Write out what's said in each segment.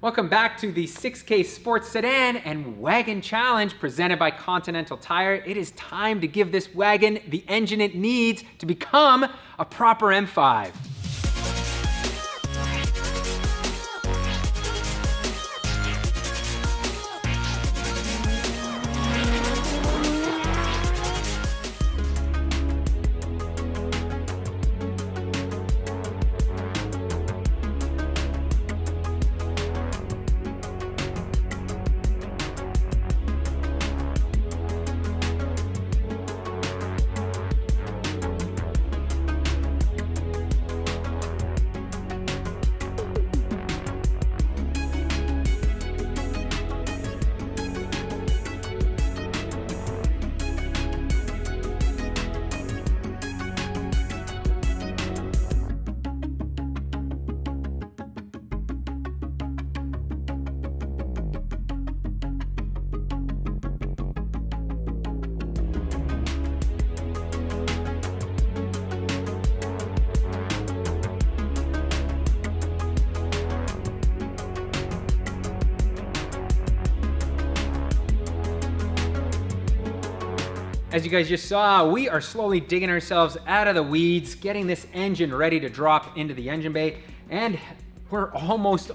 Welcome back to the 6K Sports Sedan and Wagon Challenge presented by Continental Tire. It is time to give this wagon the engine it needs to become a proper M5. As you guys just saw, we are slowly digging ourselves out of the weeds, getting this engine ready to drop into the engine bay, and we're almost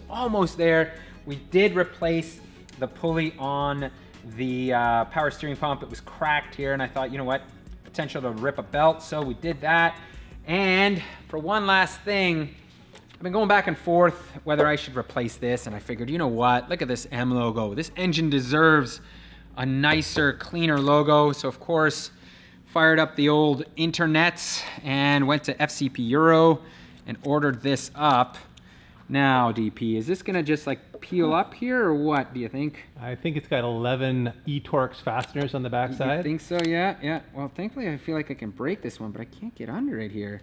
there. We did replace the pulley on the power steering pump. It was cracked here, and I thought, you know what, potential to rip a belt, so we did that. And for one last thing, I've been going back and forth whether I should replace this, and I figured, you know what, look at this M logo. This engine deserves a nicer, cleaner logo. So of course, fired up the old internets and went to FCP Euro and ordered this up. Now, DP, is this gonna just like peel up here or what do you think? I think it's got 11 E-Torx fasteners on the backside. You think so? Yeah. Well, thankfully I feel like I can break this one, but I can't get under it here.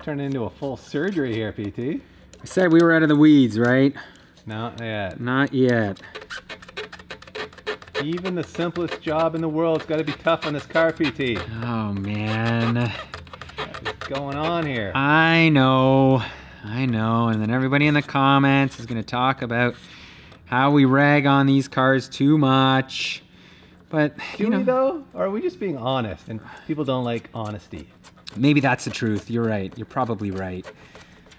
Turned into a full surgery here, PT. I said we were out of the weeds, right? Not yet. Not yet. Even the simplest job in the world's got to be tough on this car, PT. Oh man. What's going on here? I know. And then everybody in the comments is going to talk about how we rag on these cars too much. But, Do we though? Or are we just being honest and people don't like honesty? Maybe that's the truth. You're right. You're probably right.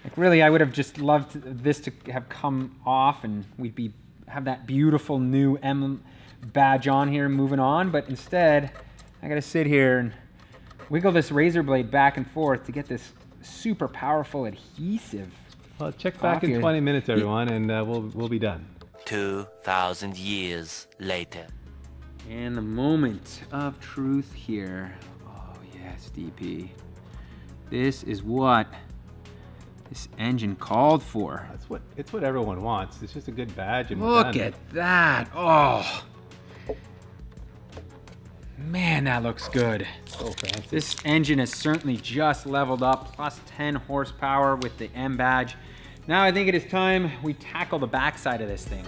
Like really, I would have just loved this to have come off and we'd have that beautiful new M badge on here moving on, but instead I gotta sit here and wiggle this razor blade back and forth to get this super powerful adhesive. Well, check back in 20 minutes, everyone, and we'll be done. 2,000 years later. And the moment of truth here. Oh yes, DP. This is what this engine called for. It's what everyone wants. It's just a good badge and look at that. Oh man, that looks good. So fancy. This engine is certainly just leveled up, plus 10 horsepower with the M badge. Now I think it is time we tackle the backside of this thing.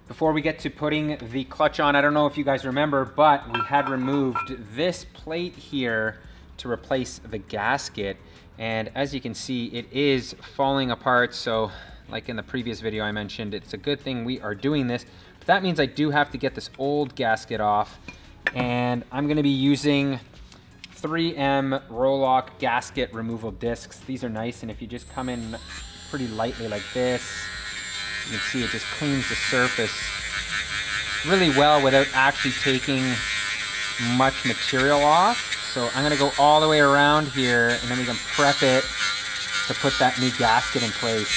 Before we get to putting the clutch on, I don't know if you guys remember, but we had removed this plate here to replace the gasket. And as you can see, it is falling apart. So like in the previous video I mentioned, it's a good thing we are doing this. But that means I do have to get this old gasket off. And I'm gonna be using 3M Roll-Lock gasket removal discs. These are nice, and if you just come in pretty lightly like this, you can see it just cleans the surface really well without actually taking much material off. So I'm gonna go all the way around here and then we can prep it to put that new gasket in place.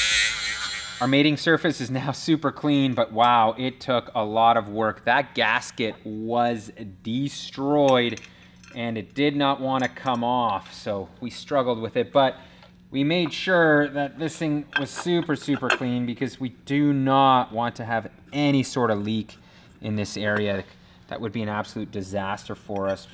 Our mating surface is now super clean, but wow, it took a lot of work. That gasket was destroyed and it did not want to come off, so we struggled with it, but we made sure that this thing was super clean because we do not want to have any sort of leak in this area. That would be an absolute disaster for us.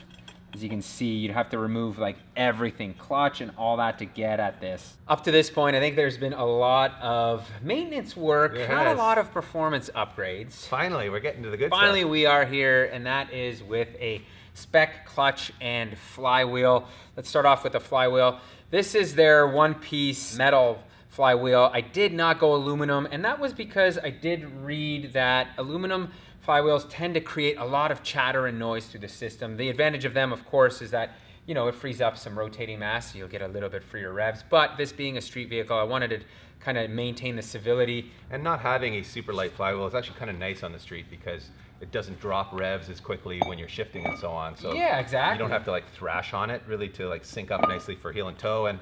As you can see, you'd have to remove like everything, clutch and all that to get at this. Up to this point, I think there's been a lot of maintenance work, not a lot of performance upgrades. Finally, we're getting to the good stuff. Finally, we are here, and that is with a Spec clutch and flywheel. Let's start off with the flywheel. This is their one-piece metal flywheel. I did not go aluminum, and that was because I did read that aluminum flywheels tend to create a lot of chatter and noise through the system. The advantage of them, of course, is that, you know, it frees up some rotating mass, so you'll get a little bit freer revs. But this being a street vehicle, I wanted to kind of maintain the civility. And not having a super light flywheel is actually kind of nice on the street because it doesn't drop revs as quickly when you're shifting and so on. So yeah, exactly. You don't have to like thrash on it really to like sync up nicely for heel and toe. And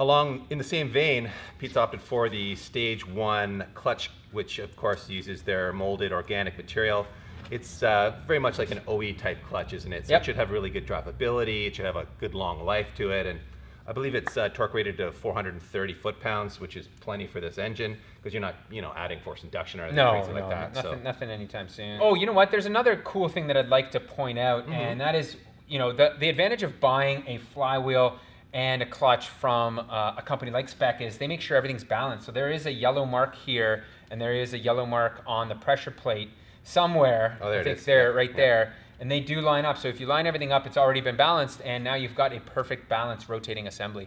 along in the same vein, Pete's opted for the Stage 1 clutch, which of course uses their molded organic material. It's very much like an OE type clutch, isn't it? So It should have really good droppability, it should have a good long life to it, and I believe it's torque rated to 430 foot-pounds, which is plenty for this engine, because you're not, you know, adding force induction or anything crazy like that. Nothing anytime soon. Oh, you know what? There's another cool thing that I'd like to point out, and that is, you know, the advantage of buying a flywheel and a clutch from a company like Spec is they make sure everything's balanced. So there is a yellow mark here, and there is a yellow mark on the pressure plate somewhere. Oh, there I think it is. there, right there. And they do line up. So if you line everything up, it's already been balanced, and now you've got a perfect balanced rotating assembly.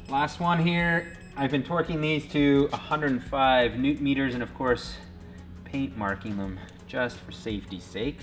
Last one here. I've been torquing these to 105 newton meters, and of course, paint marking them just for safety's sake.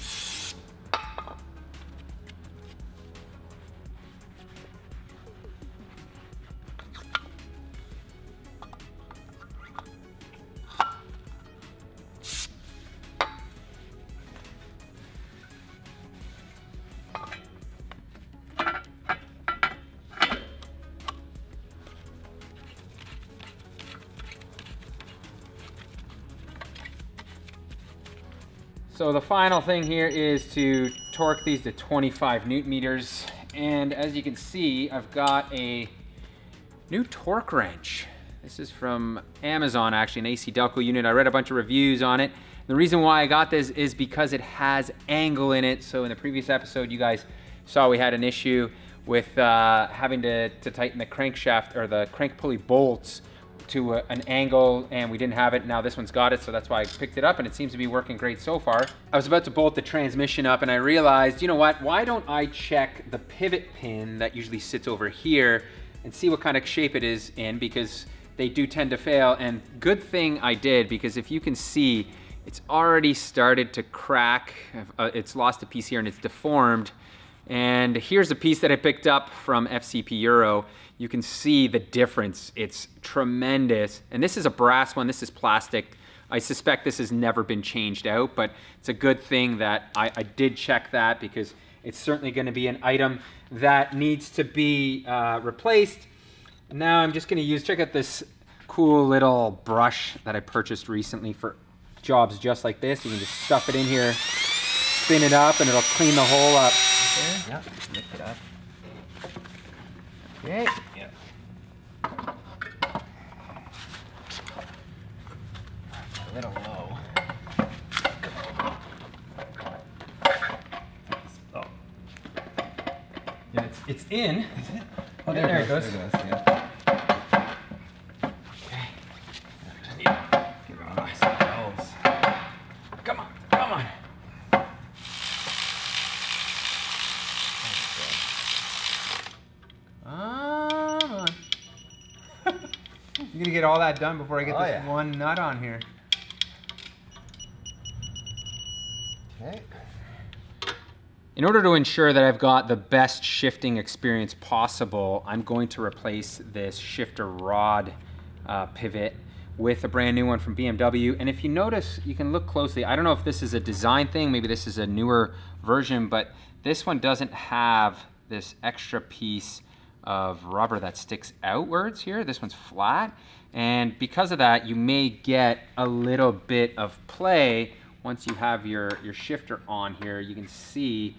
So the final thing here is to torque these to 25 newton meters. And as you can see, I've got a new torque wrench. This is from Amazon, actually, an AC Delco unit. I read a bunch of reviews on it. The reason why I got this is because it has angle in it. So in the previous episode, you guys saw we had an issue with having to tighten the crankshaft or the crank pulley bolts to an angle, and we didn't have it. Now this one's got it, so that's why I picked it up, and it seems to be working great so far. I was about to bolt the transmission up, and I realized, you know what, why don't I check the pivot pin that usually sits over here and see what kind of shape it is in, because they do tend to fail. And good thing I did, because if you can see, it's already started to crack. It's lost a piece here and it's deformed. And here's a piece that I picked up from FCP Euro. You can see the difference. It's tremendous. And this is a brass one, this is plastic. I suspect this has never been changed out, but it's a good thing that I did check that, because it's certainly gonna be an item that needs to be replaced. Now I'm just gonna check out this cool little brush that I purchased recently for jobs just like this. You can just stuff it in here, spin it up, and it'll clean the hole up. Okay. Yep, lift it up. Okay. Yep. A little low. Oh. Yeah, it's in. Is it? Oh, yeah, there it goes. There it goes. Yeah. Okay. Yeah. Give it a nice nose. Come on, come on. You're gonna get all that done before I get this one nut on here. Okay. In order to ensure that I've got the best shifting experience possible, I'm going to replace this shifter rod pivot with a brand new one from BMW. And if you notice, you can look closely. I don't know if this is a design thing, maybe this is a newer version, but this one doesn't have this extra piece of rubber that sticks outwards here. This one's flat, and because of that, you may get a little bit of play once you have your shifter on here. You can see,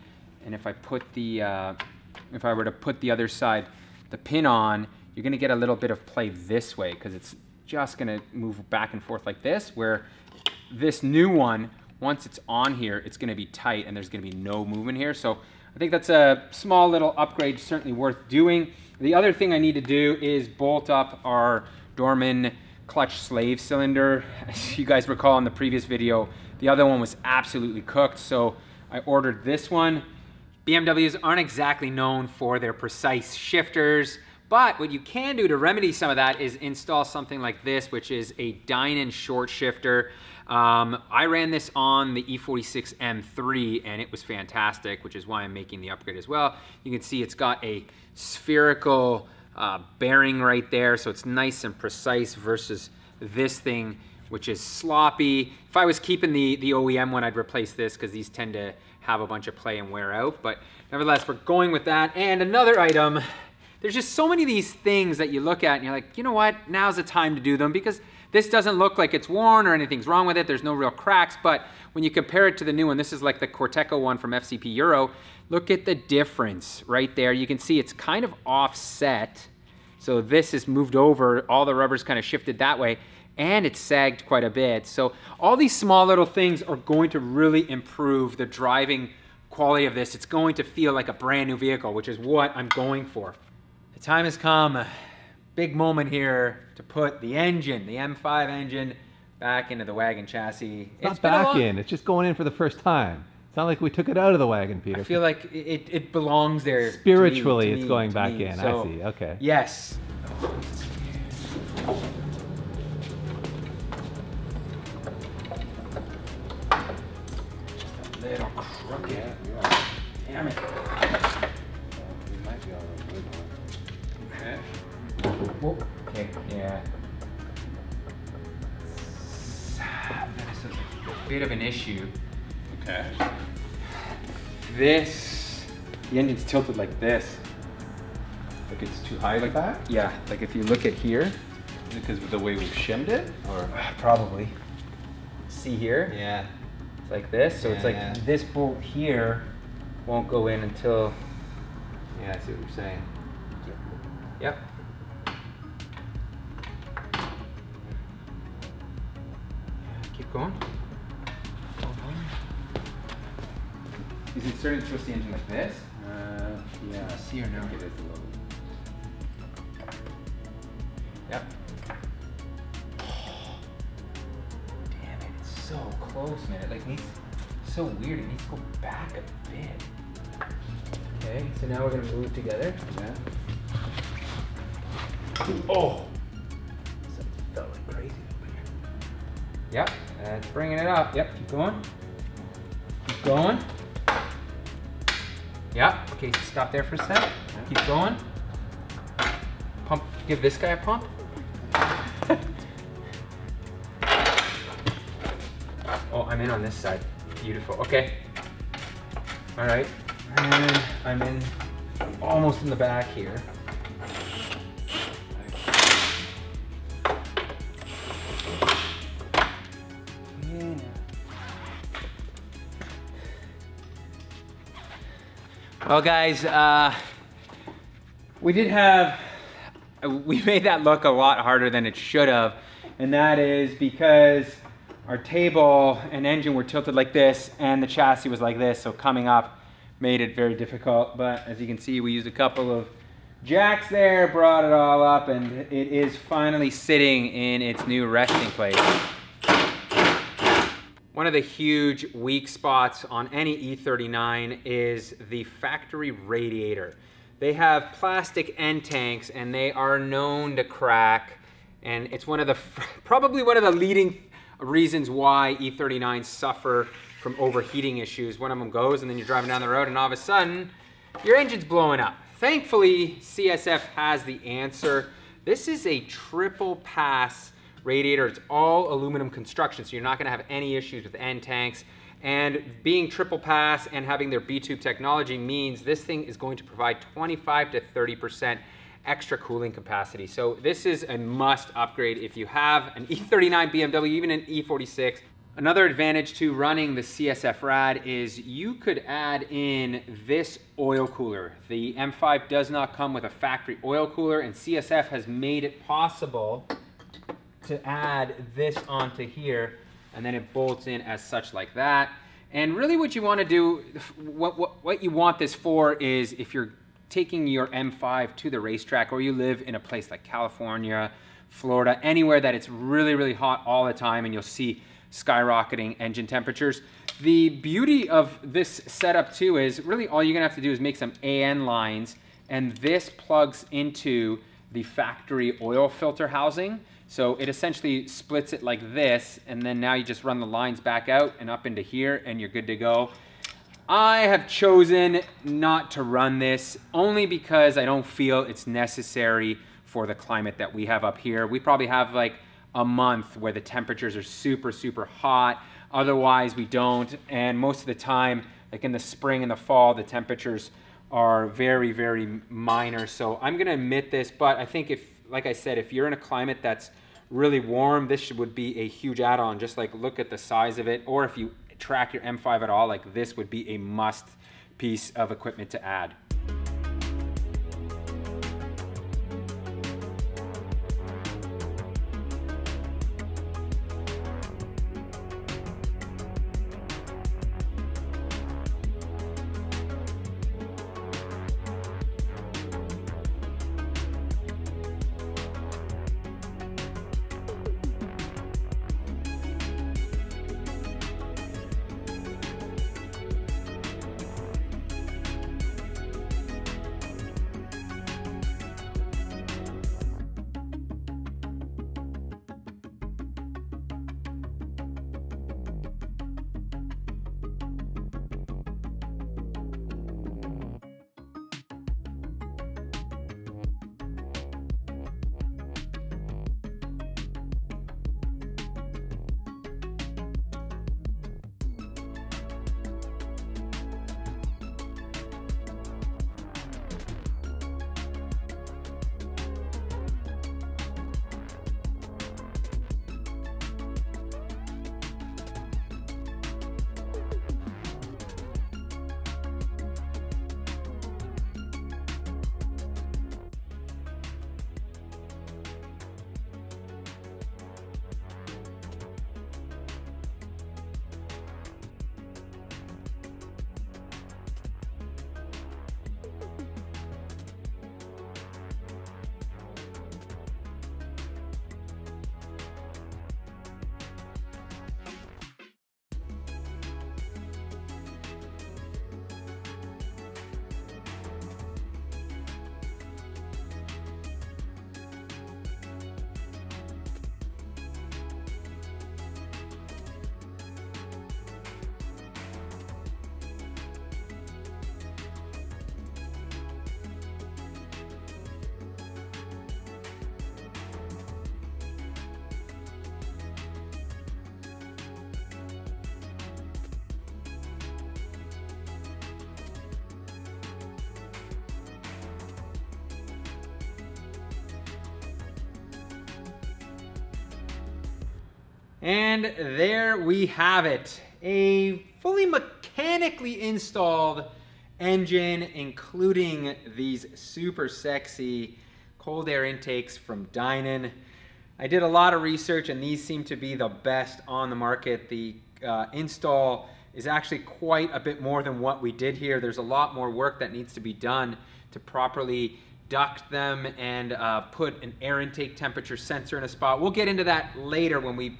and if I put the if I were to put the other side, the pin on, you're gonna get a little bit of play this way because it's just gonna move back and forth like this, where this new one, once it's on here, it's gonna be tight and there's gonna be no movement here. So I think that's a small little upgrade, certainly worth doing. The other thing I need to do is bolt up our Dorman clutch slave cylinder. As you guys recall in the previous video, the other one was absolutely cooked, so I ordered this one. BMWs aren't exactly known for their precise shifters, but what you can do to remedy some of that is install something like this, which is a Dinan short shifter. I ran this on the E46 M3 and it was fantastic, which is why I'm making the upgrade as well. You can see it's got a spherical bearing right there, so it's nice and precise versus this thing, which is sloppy. If I was keeping the OEM one, I'd replace this because these tend to have a bunch of play and wear out, but nevertheless, we're going with that. And another item, there's just so many of these things that you look at and you're like, you know what, now's the time to do them, because this doesn't look like it's worn or anything's wrong with it. There's no real cracks, but when you compare it to the new one, this is like the Corteco one from FCP Euro, look at the difference right there. You can see it's kind of offset. So this is moved over, all the rubber's kind of shifted that way, and it's sagged quite a bit. So all these small little things are going to really improve the driving quality of this. It's going to feel like a brand new vehicle, which is what I'm going for. The time has come. Big moment here to put the engine, the M5 engine, back into the wagon chassis. It's not back in, it's just going in for the first time. It's not like we took it out of the wagon, Peter. I feel like it belongs there. Spiritually, it's going back in. So, I see, okay. Yes. Just a little crooked. Yeah. Damn it. You might be able to move on. Okay. Whoa. Okay, yeah. This is a bit of an issue. Okay. The engine's tilted like this. Like it's too high like that? Yeah, like if you look at here. Is it because of the way we've shimmed it? Or Probably. See here? yeah. It's like this, so it's like this bolt here won't go in until. Yeah, I see what you're saying. Yep. Keep going. Is it starting to twist the engine like this? Yeah. See or no? It is a little. Yep. Damn it, it's so close, man. It like needs, so weird, it needs to go back a bit. Okay, so now we're gonna move together. Yeah. Oh! Something felt like crazy over here. Yep, that's bringing it up. Yep, keep going. Keep going. Yep, okay, stop there for a sec. Keep going. Pump, give this guy a pump. Oh, I'm in on this side. Beautiful, okay. All right, and I'm in, almost in the back here. Well, guys, we made that look a lot harder than it should have, and that is because our table and engine were tilted like this, and the chassis was like this, so coming up made it very difficult. But as you can see, we used a couple of jacks there, brought it all up, and it is finally sitting in its new resting place. One of the huge weak spots on any E39 is the factory radiator. They have plastic end tanks and they are known to crack, and it's one of the, probably one of the leading reasons why E39s suffer from overheating issues. One of them goes and then you're driving down the road and all of a sudden your engine's blowing up. Thankfully, CSF has the answer. This is a triple pass radiator. It's all aluminum construction, so you're not gonna have any issues with end tanks. And being triple pass and having their B-tube technology means this thing is going to provide 25 to 30% extra cooling capacity. So this is a must upgrade if you have an E39 BMW, even an E46. Another advantage to running the CSF Rad is you could add in this oil cooler. The M5 does not come with a factory oil cooler, and CSF has made it possible to add this onto here, and then it bolts in as such like that. And really what you want to do, what you want this for is if you're taking your M5 to the racetrack, or you live in a place like California, Florida, anywhere that it's really, really hot all the time and you'll see skyrocketing engine temperatures. The beauty of this setup too is really all you're gonna have to do is make some AN lines, and this plugs into the factory oil filter housing. So it essentially splits it like this, and then now you just run the lines back out and up into here and you're good to go. I have chosen not to run this only because I don't feel it's necessary for the climate that we have up here. We probably have like a month where the temperatures are super, super hot. Otherwise we don't. And most of the time, like in the spring and the fall, the temperatures are very, very minor. So I'm gonna omit this, but I think if, like I said, if you're in a climate that's really warm, this would be a huge add-on. Just like look at the size of it, or if you track your M5 at all, like this would be a must piece of equipment to add. And there we have it, a fully mechanically installed engine, including these super sexy cold air intakes from Dinan. I did a lot of research and these seem to be the best on the market. The install is actually quite a bit more than what we did here. There's a lot more work that needs to be done to properly duct them and put an air intake temperature sensor in a spot. We'll get into that later when we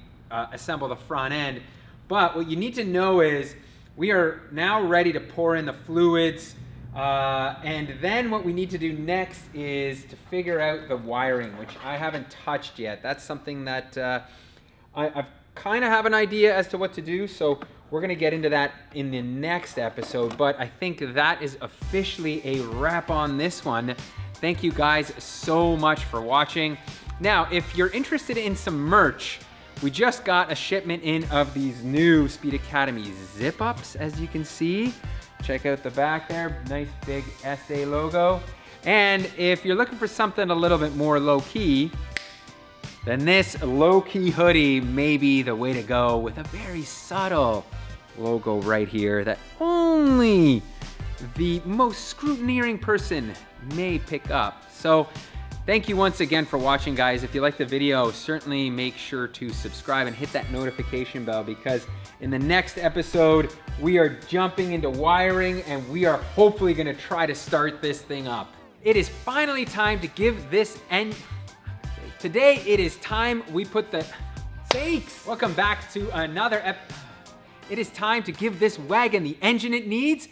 assemble the front end. But what you need to know is we are now ready to pour in the fluids, and then what we need to do next is to figure out the wiring, which I haven't touched yet. That's something that I've kind of have an idea as to what to do, so we're going to get into that in the next episode. But I think that is officially a wrap on this one. Thank you guys so much for watching. Now, if you're interested in some merch, we just got a shipment in of these new Speed Academy zip-ups, as you can see. Check out the back there, nice big SA logo. And if you're looking for something a little bit more low-key, then this low-key hoodie may be the way to go, with a very subtle logo right here that only the most scrutineering person may pick up. So Thank you once again for watching, guys. If you liked the video, certainly make sure to subscribe and hit that notification bell, because in the next episode, we are jumping into wiring and we are hopefully gonna try to start this thing up. It is finally time to give this Today, it is time we put the... Welcome back to another It is time to give this wagon the engine it needs